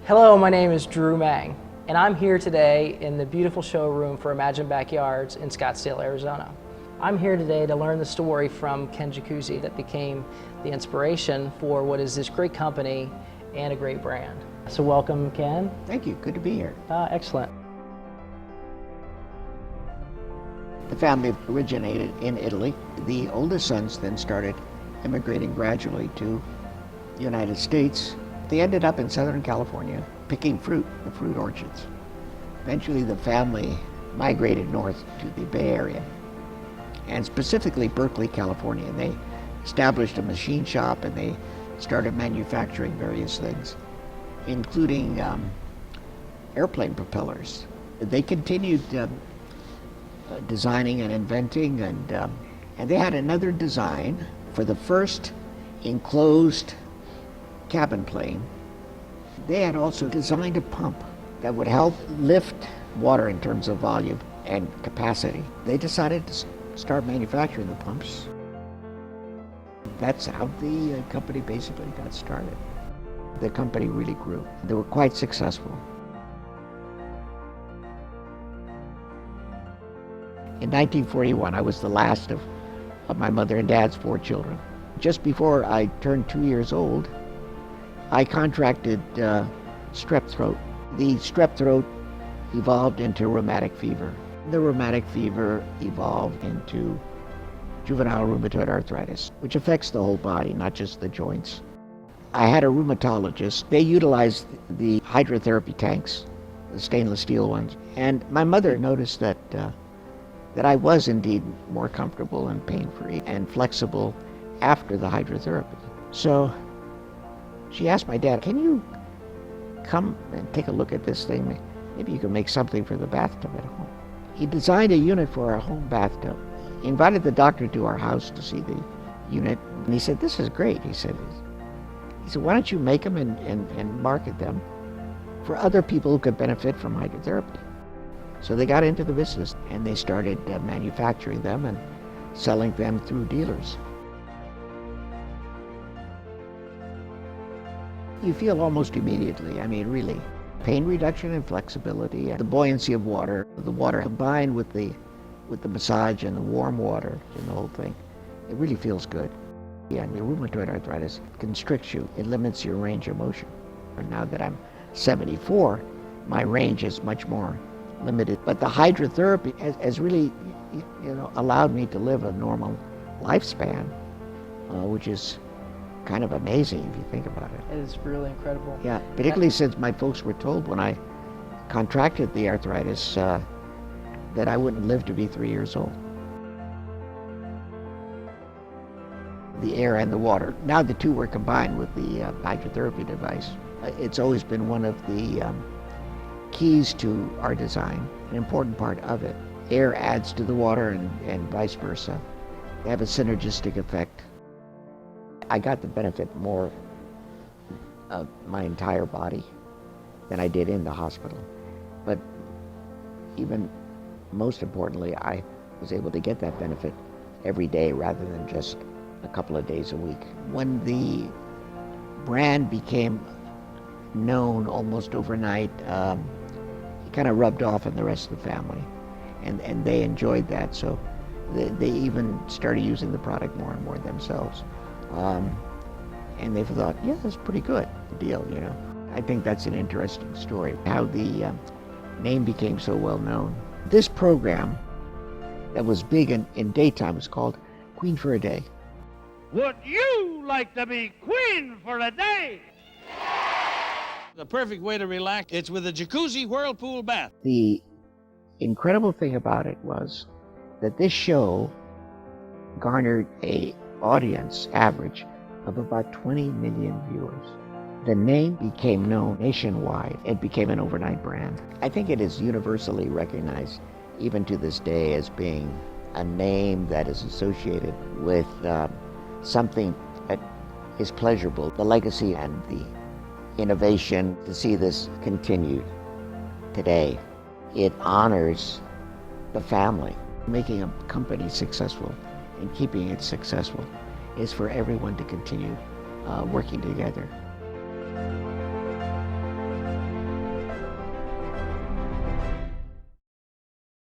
Hello, my name is Drew Mang, and I'm here today in the beautiful showroom for Imagine Backyards in Scottsdale, Arizona. I'm here today to learn the story from Ken Jacuzzi that became the inspiration for what is this great company and a great brand. So welcome, Ken. Thank you. Good to be here. Excellent. The family originated in Italy. The oldest sons then started immigrating gradually to the United States. They ended up in Southern California picking fruit, the fruit orchards. Eventually the family migrated north to the Bay Area, and specifically Berkeley, California. And they established a machine shop and they started manufacturing various things, including airplane propellers. They continued designing and inventing, and they had another design for the first enclosed cabin plane. They had also designed a pump that would help lift water in terms of volume and capacity. They decided to start manufacturing the pumps. That's how the company basically got started. The company really grew. They were quite successful. In 1941, I was the last of my mother and dad's 4 children. Just before I turned 2 years old, I contracted strep throat. The strep throat evolved into rheumatic fever. The rheumatic fever evolved into juvenile rheumatoid arthritis, which affects the whole body, not just the joints. I had a rheumatologist. They utilized the hydrotherapy tanks, the stainless steel ones, and my mother noticed that I was indeed more comfortable and pain-free and flexible after the hydrotherapy. So she asked my dad, "Can you come and take a look at this thing? Maybe you can make something for the bathtub at home." He designed a unit for our home bathtub. He invited the doctor to our house to see the unit, and he said, "This is great." He said, "Why don't you make them and market them for other people who could benefit from hydrotherapy?" So they got into the business, and they started manufacturing them and selling them through dealers. You feel almost immediately, really, pain reduction and flexibility, and the buoyancy of water. The water combined with the massage and the warm water and the whole thing, it really feels good. Yeah, and the rheumatoid arthritis constricts you. It limits your range of motion. And now that I'm 74, my range is much more limited. But the hydrotherapy has really, allowed me to live a normal lifespan, which is kind of amazing if you think about it. It is really incredible. Yeah, particularly since my folks were told when I contracted the arthritis that I wouldn't live to be 3 years old. The air and the water. Now the two were combined with the hydrotherapy device. It's always been one of the keys to our design, an important part of it. Air adds to the water and vice versa. They have a synergistic effect. I got the benefit more of my entire body than I did in the hospital. But even most importantly, I was able to get that benefit every day rather than just a couple of days a week. When the brand became known almost overnight, it kind of rubbed off on the rest of the family, and they enjoyed that. So they even started using the product more and more themselves. And they thought, yeah, that's pretty good deal, I think that's an interesting story, how the name became so well known. This program that was big in daytime was called Queen for a Day. Would you like to be queen for a day? The perfect way to relax, it's with a jacuzzi whirlpool bath. The incredible thing about it was that this show garnered a audience average of about 20 million viewers. The name became known nationwide. It became an overnight brand. I think it is universally recognized, even to this day, as being a name that is associated with something that is pleasurable. The legacy and the innovation, to see this continued today, it honors the family. Making a company successful and keeping it successful is for everyone to continue working together.